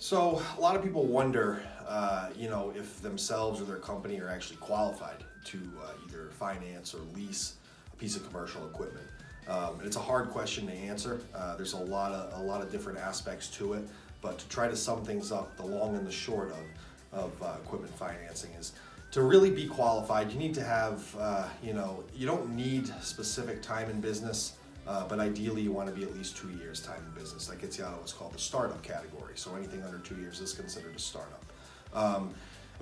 So a lot of people wonder, if themselves or their company are actually qualified to either finance or lease a piece of commercial equipment. And it's a hard question to answer. There's a lot of different aspects to it, but to try to sum things up, the long and the short of equipment financing is to really be qualified. You need to have, you don't need specific time in business. But ideally you want to be at least 2 years time in business. That gets you out of what's called the startup category. So anything under 2 years is considered a startup.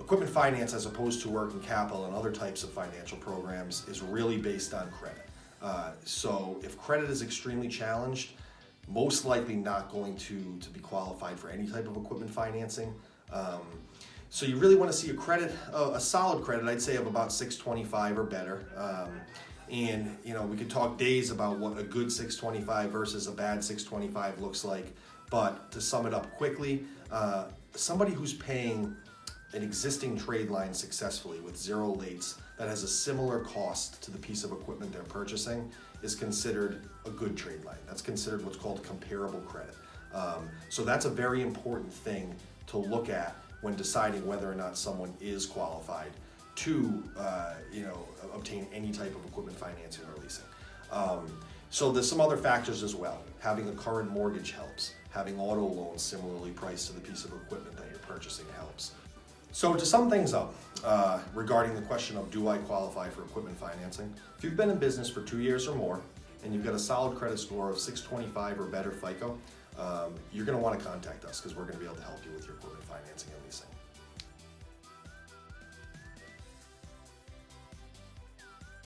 Equipment finance, as opposed to working capital and other types of financial programs, is really based on credit. So if credit is extremely challenged, most likely not going to be qualified for any type of equipment financing. So you really want to see a solid credit, I'd say of about 625 or better. And we could talk days about what a good 625 versus a bad 625 looks like. But to sum it up quickly, somebody who's paying an existing trade line successfully with zero lates that has a similar cost to the piece of equipment they're purchasing is considered a good trade line. That's considered what's called comparable credit. So that's a very important thing to look at when deciding whether or not someone is qualified to obtain any type of equipment financing or leasing. So there's some other factors as well. Having a current mortgage helps. Having auto loans similarly priced to the piece of equipment that you're purchasing helps. So to sum things up, regarding the question of do I qualify for equipment financing, if you've been in business for 2 years or more and you've got a solid credit score of 625 or better FICO, you're going to want to contact us because we're going to be able to help you with your equipment financing and leasing.